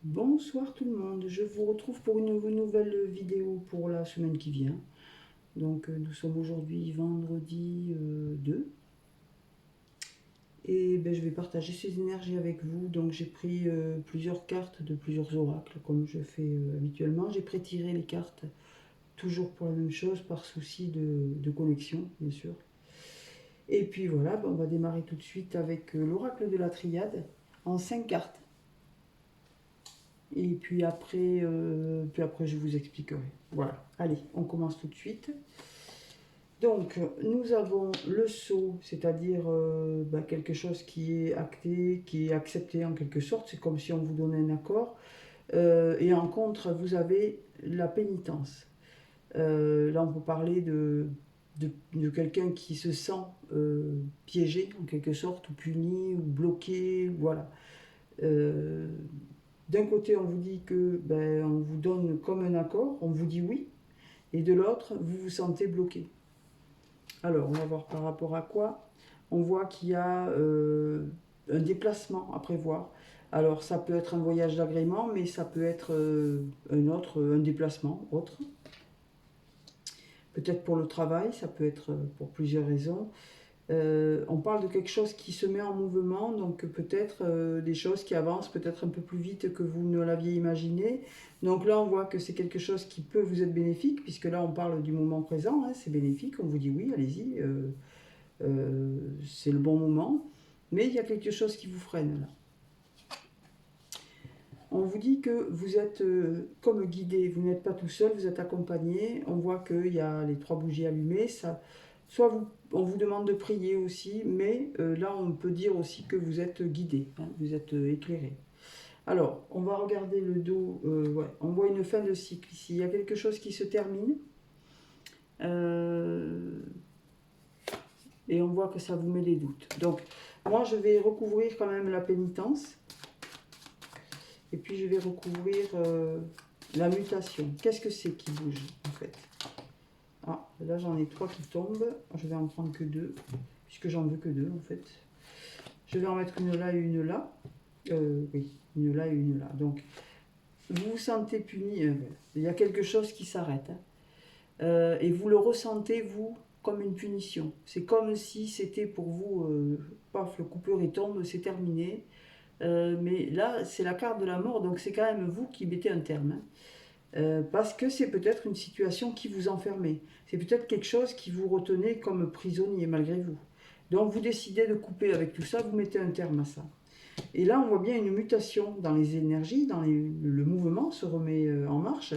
Bonsoir tout le monde, je vous retrouve pour une nouvelle vidéo pour la semaine qui vient. Donc nous sommes aujourd'hui vendredi 2 et je vais partager ces énergies avec vous. Donc j'ai pris plusieurs cartes de plusieurs oracles comme je fais habituellement. J'ai pré-tiré les cartes toujours pour la même chose par souci de connexion bien sûr. Et puis voilà, on va démarrer tout de suite avec l'oracle de la triade en 5 cartes. Et puis après, je vous expliquerai. Voilà, allez, on commence tout de suite. Donc, nous avons le sceau, c'est-à-dire quelque chose qui est acté, qui est accepté en quelque sorte. C'est comme si on vous donnait un accord. Et en contre, vous avez la pénitence. Là, on peut parler de quelqu'un qui se sent piégé en quelque sorte, ou puni, ou bloqué, voilà. Euh, D'un côté, on vous dit que on vous donne comme un accord, on vous dit oui, et de l'autre, vous vous sentez bloqué. Alors, on va voir par rapport à quoi. On voit qu'il y a un déplacement à prévoir. Alors, ça peut être un voyage d'agrément, mais ça peut être un déplacement autre. Peut-être pour le travail, ça peut être pour plusieurs raisons. On parle de quelque chose qui se met en mouvement, donc peut-être des choses qui avancent peut-être un peu plus vite que vous ne l'aviez imaginé. Donc là, on voit que c'est quelque chose qui peut vous être bénéfique, puisque là, on parle du moment présent, hein, c'est bénéfique, on vous dit oui, allez-y, c'est le bon moment, mais il y a quelque chose qui vous freine là. On vous dit que vous êtes comme guidé, vous n'êtes pas tout seul, vous êtes accompagné. On voit qu'il y a les 3 bougies allumées. Soit on vous demande de prier aussi, mais là on peut dire aussi que vous êtes guidé, hein, vous êtes éclairé. Alors, on va regarder le dos. Ouais, on voit une fin de cycle ici. Il y a quelque chose qui se termine. Euh, et on voit que ça vous met des doutes. Donc, moi je vais recouvrir quand même la pénitence. Et puis je vais recouvrir la mutation. Qu'est-ce que c'est qui bouge en fait? Ah, là j'en ai 3 qui tombent. Je vais en prendre que 2, puisque j'en veux que 2 en fait. Je vais en mettre une là et une là. Oui, une là et une là. Donc, vous vous sentez puni. Il y a quelque chose qui s'arrête. Hein. Et vous le ressentez, vous, comme une punition. C'est comme si c'était pour vous, paf, le coupeur il tombe, c'est terminé. Mais là, c'est la carte de la mort, donc c'est quand même vous qui mettez un terme. Hein. Parce que c'est peut-être une situation qui vous enfermait. C'est peut-être quelque chose qui vous retenait comme prisonnier malgré vous. Donc vous décidez de couper avec tout ça, vous mettez un terme à ça. Et là, on voit bien une mutation dans les énergies, le mouvement se remet en marche.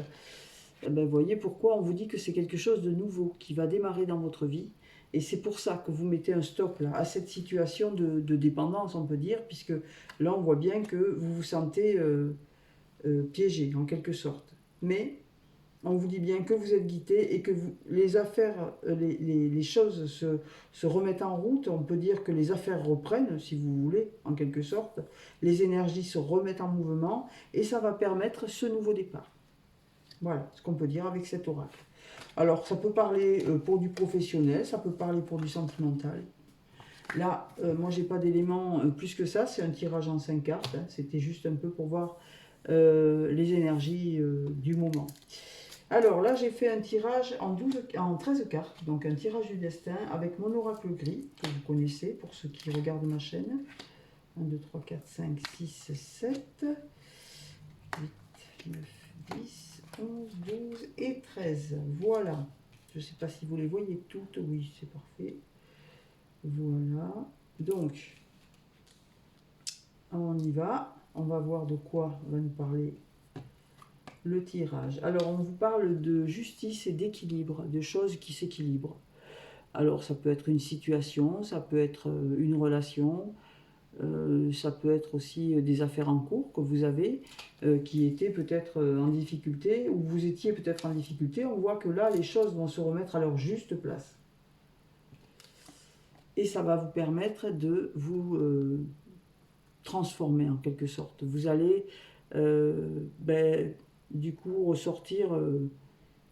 Vous voyez pourquoi on vous dit que c'est quelque chose de nouveau qui va démarrer dans votre vie. Et c'est pour ça que vous mettez un stop là, à cette situation de dépendance, on peut dire, puisque là, on voit bien que vous vous sentez piégé, en quelque sorte. Mais on vous dit bien que vous êtes guidé et que les affaires, les choses se remettent en route. On peut dire que les affaires reprennent, si vous voulez, en quelque sorte. Les énergies se remettent en mouvement et ça va permettre ce nouveau départ. Voilà ce qu'on peut dire avec cet oracle. Alors, ça peut parler pour du professionnel, ça peut parler pour du sentimental. Là, moi, j'ai pas d'éléments plus que ça. C'est un tirage en 5 cartes. Hein. C'était juste un peu pour voir les énergies du moment. Alors là, j'ai fait un tirage en 13 cartes, donc un tirage du destin avec mon oracle gris, que vous connaissez pour ceux qui regardent ma chaîne. 1, 2, 3, 4, 5, 6, 7, 8, 9, 10, 11, 12 et 13. Voilà. Je ne sais pas si vous les voyez toutes. Oui, c'est parfait. Voilà. Donc, on y va. On va voir de quoi va nous parler le tirage. Alors, on vous parle de justice et d'équilibre, de choses qui s'équilibrent. Alors, ça peut être une situation, ça peut être une relation, ça peut être aussi des affaires en cours que vous avez qui étaient peut-être en difficulté ou vous étiez peut-être en difficulté. On voit que là, les choses vont se remettre à leur juste place. Et ça va vous permettre de vous transformer en quelque sorte. Vous allez du coup ressortir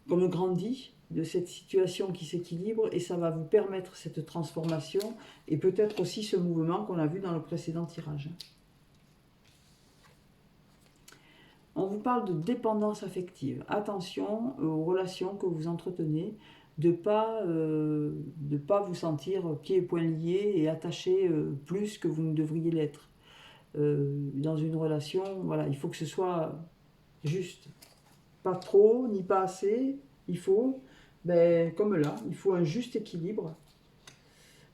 comme grandi de cette situation qui s'équilibre et ça va vous permettre cette transformation et peut-être aussi ce mouvement qu'on a vu dans le précédent tirage. On vous parle de dépendance affective. Attention aux relations que vous entretenez, de ne pas vous sentir pieds et poings liés et attaché plus que vous ne devriez l'être. Dans une relation, voilà, il faut que ce soit juste. Pas trop, ni pas assez. Il faut, ben, comme là, il faut un juste équilibre.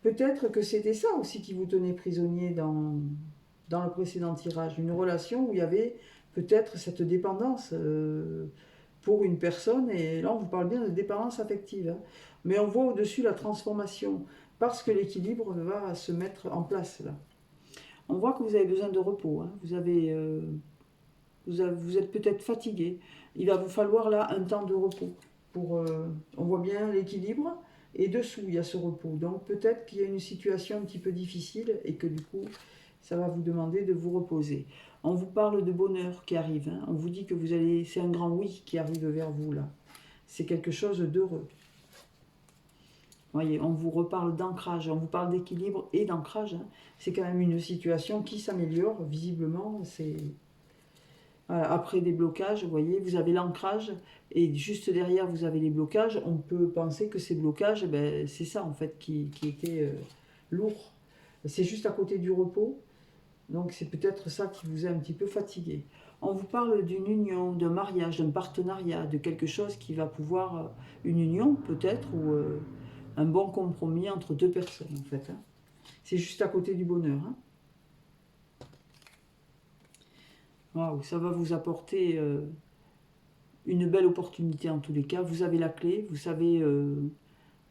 Peut-être que c'était ça aussi qui vous tenait prisonnier dans le précédent tirage. Une relation où il y avait peut-être cette dépendance pour une personne. Et là, on vous parle bien de dépendance affective. Hein. Mais on voit au-dessus la transformation parce que l'équilibre va se mettre en place là. On voit que vous avez besoin de repos. Hein. Vous êtes peut-être fatigué. Il va vous falloir là un temps de repos. On voit bien l'équilibre. Et dessous, il y a ce repos. Donc peut-être qu'il y a une situation un petit peu difficile et que du coup, ça va vous demander de vous reposer. On vous parle de bonheur qui arrive. Hein. On vous dit que vous allez, c'est un grand oui qui arrive vers vous là. C'est quelque chose d'heureux. Voyez, on vous reparle d'ancrage, on vous parle d'équilibre et d'ancrage. Hein. C'est quand même une situation qui s'améliore, visiblement. Voilà, après des blocages, vous voyez, vous avez l'ancrage et juste derrière, vous avez les blocages. On peut penser que ces blocages, ben, c'est ça en fait qui était lourd. C'est juste à côté du repos. Donc c'est peut-être ça qui vous a un petit peu fatigué. On vous parle d'une union, d'un mariage, d'un partenariat, de quelque chose qui va pouvoir, une union peut-être, ou un bon compromis entre deux personnes en fait. Hein. C'est juste à côté du bonheur. Hein. Waouh, ça va vous apporter une belle opportunité en tous les cas. Vous avez la clé, vous savez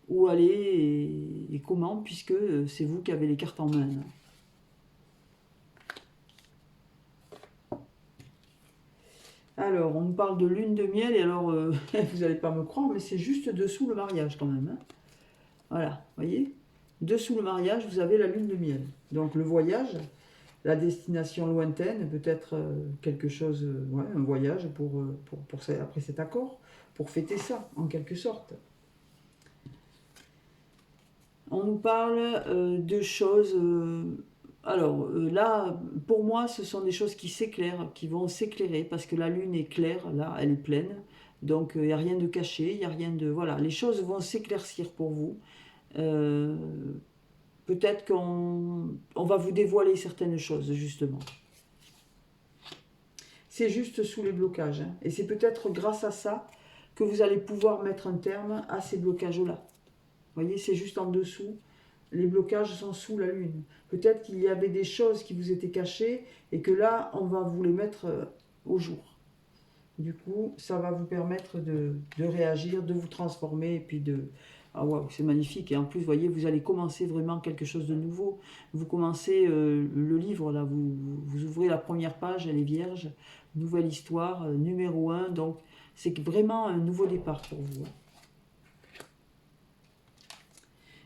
où aller et comment, puisque c'est vous qui avez les cartes en main. Là. Alors, on nous parle de lune de miel, et alors, vous n'allez pas me croire, mais c'est juste dessous le mariage quand même. Hein. Voilà, voyez. Dessous le mariage, vous avez la lune de miel. Donc le voyage, la destination lointaine, peut-être quelque chose, ouais, un voyage après cet accord, pour fêter ça, en quelque sorte. On nous parle de choses... alors là, pour moi, ce sont des choses qui s'éclairent, qui vont s'éclairer, parce que la lune est claire, là, elle est pleine. Donc il n'y a rien de caché, il n'y a rien de... Voilà, les choses vont s'éclaircir pour vous. Peut-être qu'on va vous dévoiler certaines choses, justement. C'est juste sous les blocages. Hein. Et c'est peut-être grâce à ça que vous allez pouvoir mettre un terme à ces blocages-là. Vous voyez, c'est juste en dessous. Les blocages sont sous la lune. Peut-être qu'il y avait des choses qui vous étaient cachées et que là, on va vous les mettre au jour. Du coup, ça va vous permettre de réagir, de vous transformer et puis de... Ah waouh, c'est magnifique. Et en plus, vous voyez, vous allez commencer vraiment quelque chose de nouveau. Vous commencez le livre, là, vous ouvrez la première page, elle est vierge. Nouvelle histoire, numéro 1. Donc, c'est vraiment un nouveau départ pour vous.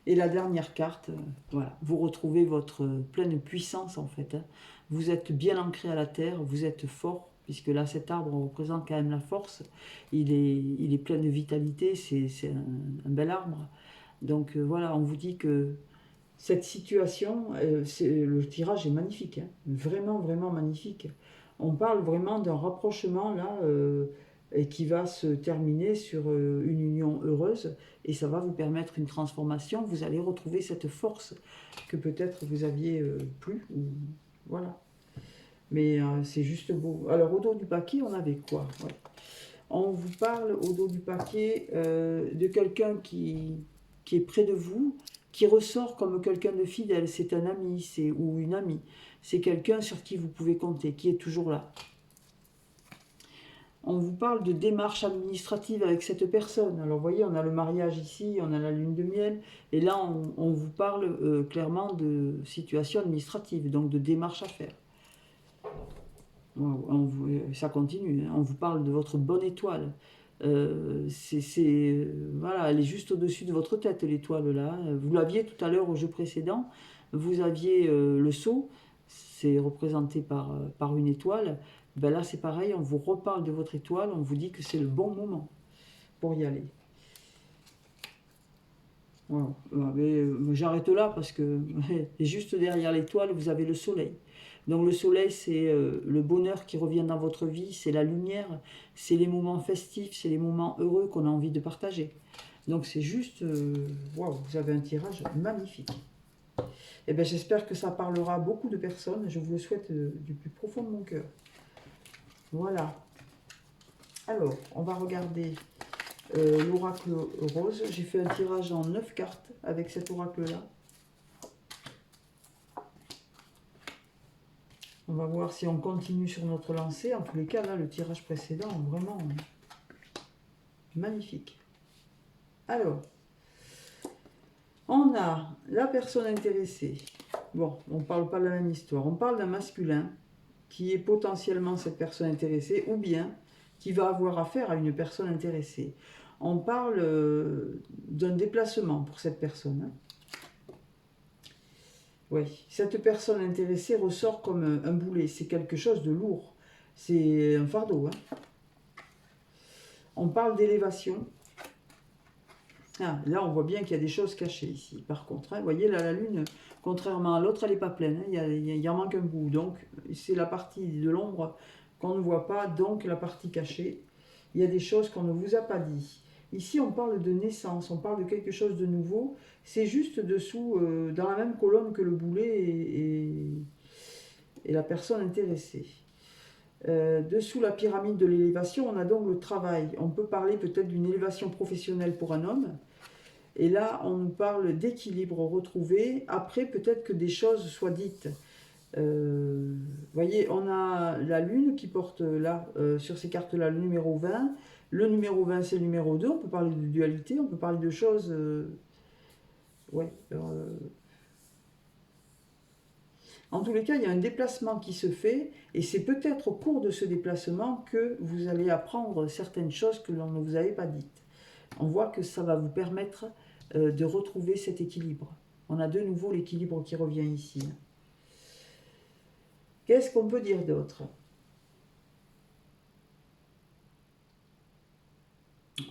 Et la dernière carte, voilà, vous retrouvez votre pleine puissance en fait. Hein. Vous êtes bien ancré à la terre, vous êtes fort, puisque là cet arbre représente quand même la force. Il est plein de vitalité, c'est un bel arbre. Donc voilà, on vous dit que cette situation, le tirage est magnifique, hein, vraiment, vraiment magnifique. On parle vraiment d'un rapprochement là, et qui va se terminer sur une union heureuse, et ça va vous permettre une transformation. Vous allez retrouver cette force que peut-être vous aviez plus, ou, voilà. Mais c'est juste beau. Alors au dos du paquet, on avait quoi? Ouais. On vous parle au dos du paquet de quelqu'un qui est près de vous, qui ressort comme quelqu'un de fidèle. C'est un ami ou une amie. C'est quelqu'un sur qui vous pouvez compter, qui est toujours là. On vous parle de démarches administratives avec cette personne. Alors vous voyez, on a le mariage ici, on a la lune de miel, et là on vous parle clairement de situation administrative, donc de démarches à faire. Ça continue, hein. On vous parle de votre bonne étoile. Voilà, elle est juste au-dessus de votre tête, l'étoile là. Vous l'aviez tout à l'heure au jeu précédent. Vous aviez le sceau, c'est représenté par une étoile. Ben là, c'est pareil, on vous reparle de votre étoile, on vous dit que c'est le bon moment pour y aller. Voilà. J'arrête là parce que juste derrière l'étoile, vous avez le soleil. Donc le soleil, c'est le bonheur qui revient dans votre vie, c'est la lumière, c'est les moments festifs, c'est les moments heureux qu'on a envie de partager. Donc c'est juste, waouh, vous avez un tirage magnifique. Et bien j'espère que ça parlera à beaucoup de personnes, je vous le souhaite du plus profond de mon cœur. Voilà. Alors, on va regarder l'oracle rose. J'ai fait un tirage en 9 cartes avec cet oracle-là. On va voir si on continue sur notre lancée. En tous les cas, là, le tirage précédent, vraiment magnifique. Alors, on a la personne intéressée. Bon, on ne parle pas de la même histoire. On parle d'un masculin qui est potentiellement cette personne intéressée ou bien qui va avoir affaire à une personne intéressée. On parle d'un déplacement pour cette personne. Oui, cette personne intéressée ressort comme un boulet. C'est quelque chose de lourd. C'est un fardeau. Hein. On parle d'élévation. Ah, là, on voit bien qu'il y a des choses cachées ici. Par contre, hein, vous voyez, là, la lune, contrairement à l'autre, elle n'est pas pleine. Hein, il en manque un bout. Donc, c'est la partie de l'ombre qu'on ne voit pas, donc la partie cachée. Il y a des choses qu'on ne vous a pas dit. Ici, on parle de naissance, on parle de quelque chose de nouveau. C'est juste dessous, dans la même colonne que le boulet et la personne intéressée. Dessous la pyramide de l'élévation, on a donc le travail. On peut parler peut-être d'une élévation professionnelle pour un homme. Et là, on nous parle d'équilibre retrouvé. Après, peut-être que des choses soient dites. Vous voyez, on a la lune qui porte là, sur ces cartes-là, le numéro 20. Le numéro 20, c'est le numéro 2. On peut parler de dualité, on peut parler de choses... En tous les cas, il y a un déplacement qui se fait, et c'est peut-être au cours de ce déplacement que vous allez apprendre certaines choses que l'on ne vous avait pas dites. On voit que ça va vous permettre de retrouver cet équilibre. On a de nouveau l'équilibre qui revient ici. Qu'est-ce qu'on peut dire d'autre?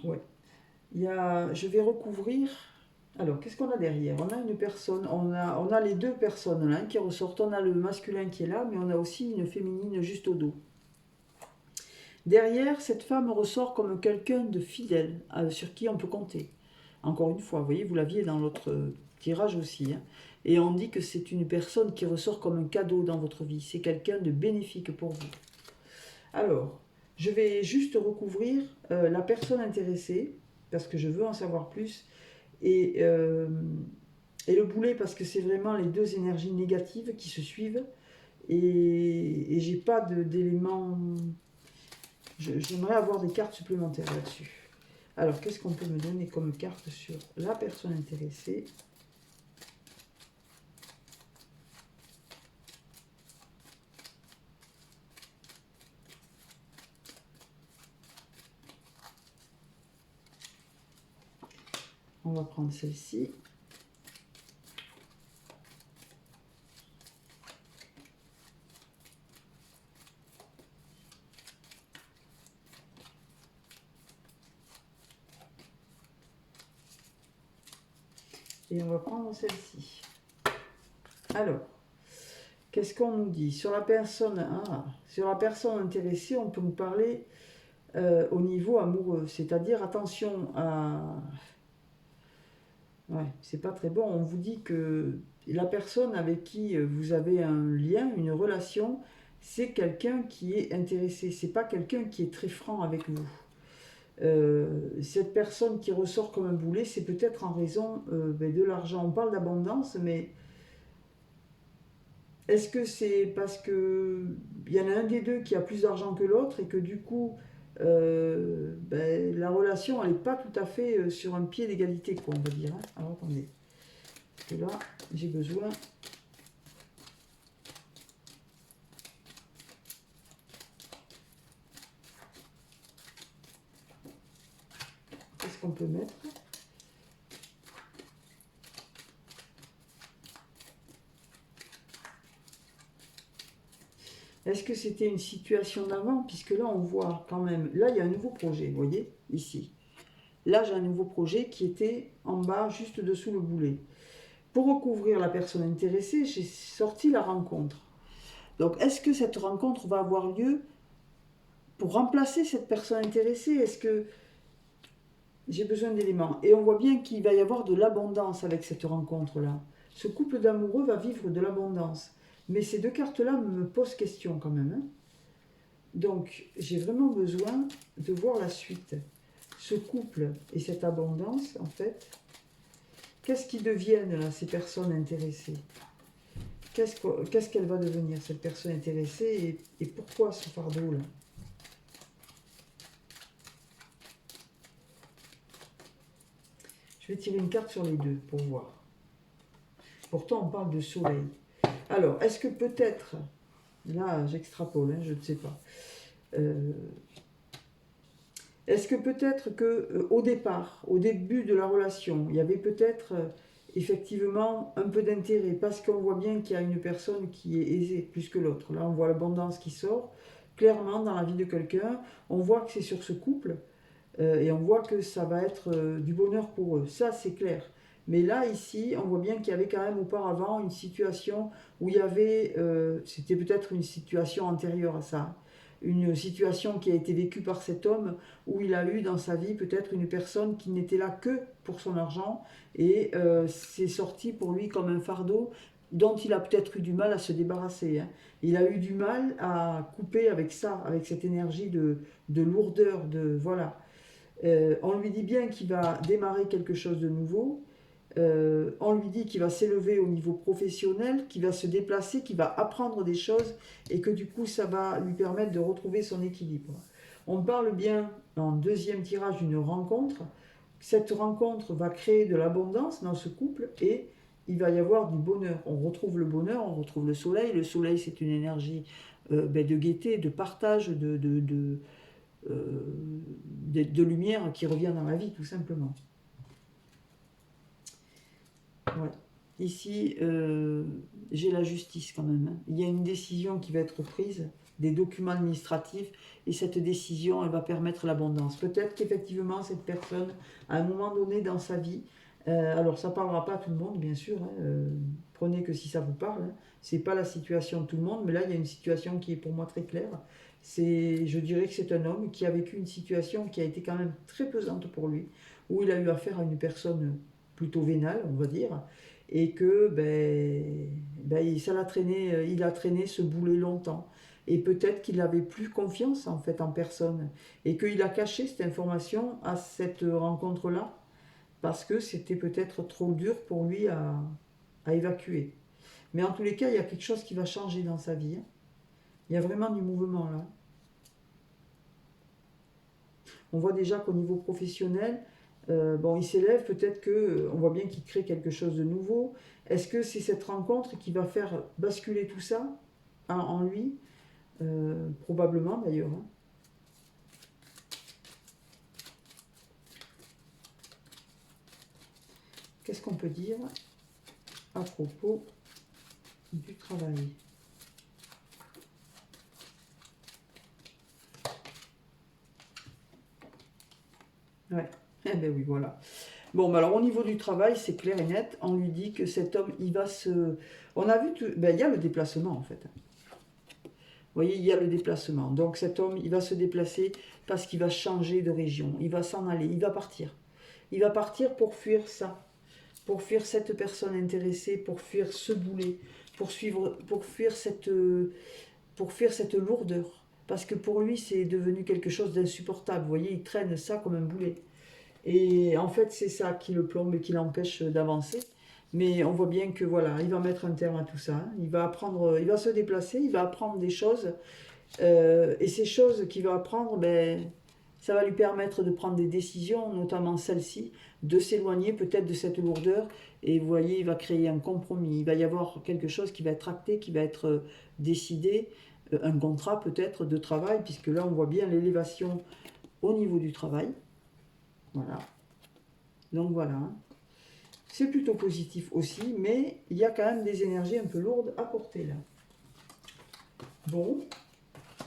Ouais. Je vais recouvrir... Alors, qu'est-ce qu'on a derrière? On a une personne, on a les deux personnes là, qui ressortent. On a le masculin qui est là, mais on a aussi une féminine juste au dos. Derrière, cette femme ressort comme quelqu'un de fidèle, sur qui on peut compter. Encore une fois, vous voyez, vous l'aviez dans l'autre tirage aussi. Hein. Et on dit que c'est une personne qui ressort comme un cadeau dans votre vie. C'est quelqu'un de bénéfique pour vous. Alors, je vais juste recouvrir la personne intéressée, parce que je veux en savoir plus. Et le boulet, parce que c'est vraiment les deux énergies négatives qui se suivent. Et j'ai pas d'éléments... J'aimerais avoir des cartes supplémentaires là-dessus. Alors, qu'est-ce qu'on peut me donner comme carte sur la personne intéressée? On va prendre celle-ci. Et on va prendre celle-ci. Alors, qu'est-ce qu'on nous dit? Sur la personne intéressée, on peut nous parler au niveau amoureux. C'est-à-dire, attention à... Ouais, c'est pas très bon. On vous dit que la personne avec qui vous avez un lien, une relation, c'est quelqu'un qui est intéressé. C'est pas quelqu'un qui est très franc avec vous. Cette personne qui ressort comme un boulet, c'est peut-être en raison de l'argent. On parle d'abondance, mais est-ce que c'est parce que il y en a un des deux qui a plus d'argent que l'autre et que du coup, la relation, elle n'est pas tout à fait sur un pied d'égalité, quoi, on va dire. Hein. Alors attendez, parce que là, j'ai besoin... Qu'est-ce qu'on peut mettre? Est-ce que c'était une situation d'avant? Puisque là, on voit quand même... Là, il y a un nouveau projet, vous voyez, ici. Là, j'ai un nouveau projet qui était en bas, juste dessous le boulet. Pour recouvrir la personne intéressée, j'ai sorti la rencontre. Donc, est-ce que cette rencontre va avoir lieu pour remplacer cette personne intéressée? Est-ce que j'ai besoin d'éléments? Et on voit bien qu'il va y avoir de l'abondance avec cette rencontre-là. Ce couple d'amoureux va vivre de l'abondance. Mais ces deux cartes-là me posent question quand même, hein. Donc, j'ai vraiment besoin de voir la suite. Ce couple et cette abondance, en fait, qu'est-ce qu'ils deviennent là, ces personnes intéressées? Qu'est-ce qu'elle va devenir, cette personne intéressée, et pourquoi ce fardeau-là? Je vais tirer une carte sur les deux pour voir. Pourtant, on parle de soleil. Alors, est-ce que peut-être, là j'extrapole, hein, je ne sais pas, est-ce que peut-être que au départ, au début de la relation, il y avait peut-être effectivement un peu d'intérêt, parce qu'on voit bien qu'il y a une personne qui est aisée plus que l'autre. Là, on voit l'abondance qui sort clairement dans la vie de quelqu'un. On voit que c'est sur ce couple et on voit que ça va être du bonheur pour eux. Ça, c'est clair. Mais là, ici, on voit bien qu'il y avait quand même auparavant une situation où il y avait, c'était peut-être une situation antérieure à ça, une situation qui a été vécue par cet homme, où il a eu dans sa vie peut-être une personne qui n'était là que pour son argent, et c'est sorti pour lui comme un fardeau dont il a peut-être eu du mal à se débarrasser, hein. Il a eu du mal à couper avec ça, avec cette énergie de lourdeur, de voilà. On lui dit bien qu'il va démarrer quelque chose de nouveau. On lui dit qu'il va s'élever au niveau professionnel, qu'il va se déplacer, qu'il va apprendre des choses et que du coup ça va lui permettre de retrouver son équilibre. On parle bien en deuxième tirage d'une rencontre. Cette rencontre va créer de l'abondance dans ce couple et il va y avoir du bonheur. On retrouve le bonheur, on retrouve le soleil. Le soleil, c'est une énergie de gaieté, de partage, de lumière qui revient dans la vie, tout simplement. Ouais. Ici, j'ai la justice quand même, hein. Il y a une décision qui va être prise, des documents administratifs, et cette décision, elle va permettre l'abondance. Peut-être qu'effectivement, cette personne, à un moment donné dans sa vie, alors ça ne parlera pas à tout le monde, bien sûr, hein, prenez que si ça vous parle, hein. Ce n'est pas la situation de tout le monde, mais là, il y a une situation qui est pour moi très claire. Je dirais que c'est un homme qui a vécu une situation qui a été quand même très pesante pour lui, où il a eu affaire à une personne plutôt vénale, on va dire, et que ça l'a traîné, il a traîné ce boulet longtemps. Et peut-être qu'il n'avait plus confiance en fait en personne, et qu'il a caché cette information à cette rencontre-là, parce que c'était peut-être trop dur pour lui à évacuer. Mais en tous les cas, il y a quelque chose qui va changer dans sa vie, hein. Il y a vraiment du mouvement là. On voit déjà qu'au niveau professionnel, bon, il s'élève, peut-être qu'on voit bien qu'il crée quelque chose de nouveau. Est-ce que c'est cette rencontre qui va faire basculer tout ça en lui? Probablement d'ailleurs, hein. Qu'est-ce qu'on peut dire à propos du travail? Ouais, eh ben oui, voilà. Bon, alors au niveau du travail, c'est clair et net. On lui dit que cet homme, il va se... On a vu, il y a le déplacement en fait. Vous voyez, il y a le déplacement. Donc cet homme, il va se déplacer parce qu'il va changer de région. Il va s'en aller, il va partir. Il va partir pour fuir ça, pour fuir cette personne intéressée, pour fuir ce boulet, pour fuir cette lourdeur. Parce que pour lui, c'est devenu quelque chose d'insupportable. Vous voyez, il traîne ça comme un boulet. Et en fait, c'est ça qui le plombe et qui l'empêche d'avancer. Mais on voit bien que voilà, il va mettre un terme à tout ça, hein. Il va apprendre, il va se déplacer, il va apprendre des choses. Et ces choses qu'il va apprendre, ça va lui permettre de prendre des décisions, notamment celle-ci, de s'éloigner peut-être de cette lourdeur. Et vous voyez, il va créer un compromis. Il va y avoir quelque chose qui va être acté, qui va être décidé, un contrat peut-être de travail, puisque là on voit bien l'élévation au niveau du travail. Voilà. Donc voilà. C'est plutôt positif aussi, mais il y a quand même des énergies un peu lourdes à porter là. Bon,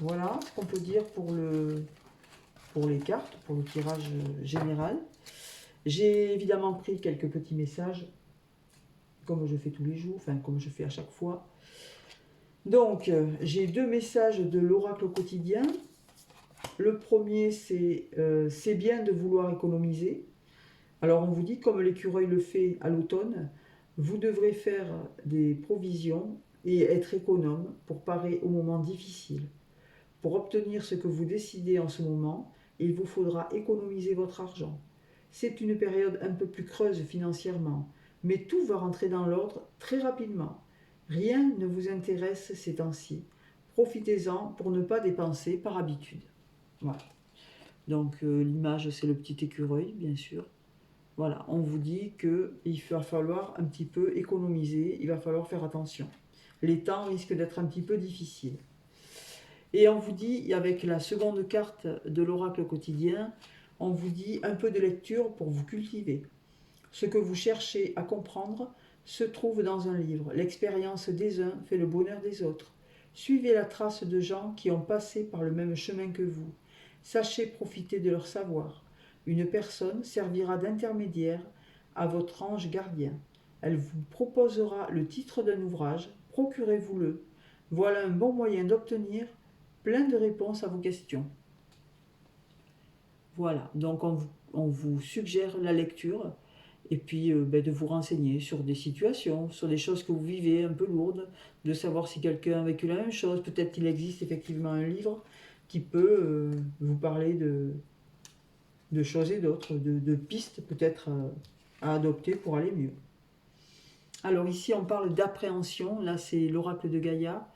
voilà ce qu'on peut dire pour les cartes, pour le tirage général. J'ai évidemment pris quelques petits messages, comme je fais tous les jours, enfin comme je fais à chaque fois. Donc, j'ai deux messages de l'oracle quotidien. Le premier, c'est bien de vouloir économiser. Alors, on vous dit, comme l'écureuil le fait à l'automne, vous devrez faire des provisions et être économe pour parer aux moments difficiles. Pour obtenir ce que vous décidez en ce moment, il vous faudra économiser votre argent. C'est une période un peu plus creuse financièrement, mais tout va rentrer dans l'ordre très rapidement. Rien ne vous intéresse ces temps-ci. Profitez-en pour ne pas dépenser par habitude. Voilà. Donc l'image, c'est le petit écureuil, bien sûr. Voilà, on vous dit qu'il va falloir un petit peu économiser, il va falloir faire attention. Les temps risquent d'être un petit peu difficiles. Et on vous dit, avec la seconde carte de l'oracle quotidien, on vous dit un peu de lecture pour vous cultiver. Ce que vous cherchez à comprendre se trouve dans un livre. L'expérience des uns fait le bonheur des autres. Suivez la trace de gens qui ont passé par le même chemin que vous. Sachez profiter de leur savoir. Une personne servira d'intermédiaire à votre ange gardien. Elle vous proposera le titre d'un ouvrage, procurez-vous-le. Voilà un bon moyen d'obtenir plein de réponses à vos questions. Voilà, donc on vous suggère la lecture et puis de vous renseigner sur des situations, sur des choses que vous vivez un peu lourdes, de savoir si quelqu'un a vécu la même chose. Peut-être qu'il existe effectivement un livre qui peut vous parler de choses et d'autres, de pistes peut-être à adopter pour aller mieux. Alors ici on parle d'appréhension, là c'est l'oracle de Gaïa.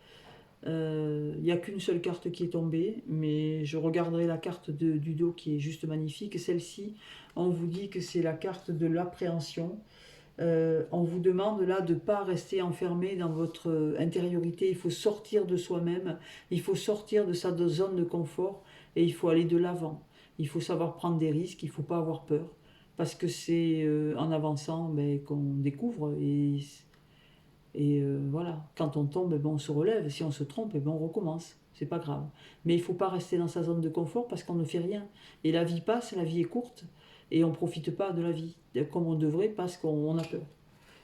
Il n'y a qu'une seule carte qui est tombée, mais je regarderai la carte du dos qui est juste magnifique. Celle-ci, on vous dit que c'est la carte de l'appréhension. On vous demande là de ne pas rester enfermé dans votre intériorité. Il faut sortir de soi-même, il faut sortir de sa zone de confort et il faut aller de l'avant. Il faut savoir prendre des risques, il ne faut pas avoir peur. Parce que c'est en avançant qu'on découvre et voilà, quand on tombe, on se relève. Si on se trompe, on recommence. C'est pas grave. Mais il ne faut pas rester dans sa zone de confort parce qu'on ne fait rien. Et la vie passe, la vie est courte. Et on ne profite pas de la vie comme on devrait parce qu'on a peur.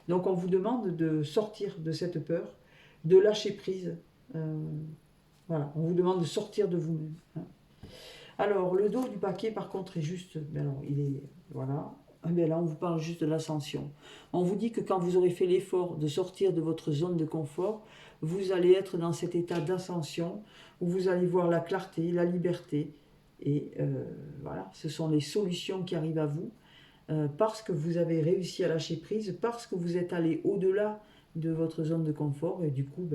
Donc on vous demande de sortir de cette peur, de lâcher prise. Voilà, on vous demande de sortir de vous-même. Alors le dos du paquet par contre est juste, alors il est, voilà. Là, on vous parle juste de l'ascension. On vous dit que quand vous aurez fait l'effort de sortir de votre zone de confort, vous allez être dans cet état d'ascension où vous allez voir la clarté, la liberté. Et voilà, ce sont les solutions qui arrivent à vous parce que vous avez réussi à lâcher prise, parce que vous êtes allé au-delà de votre zone de confort et du coup,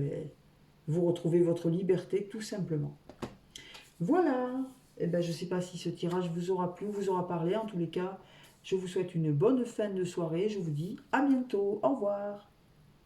vous retrouvez votre liberté tout simplement. Voilà. Je ne sais pas si ce tirage vous aura plu, vous aura parlé. En tous les cas, je vous souhaite une bonne fin de soirée. Je vous dis à bientôt. Au revoir.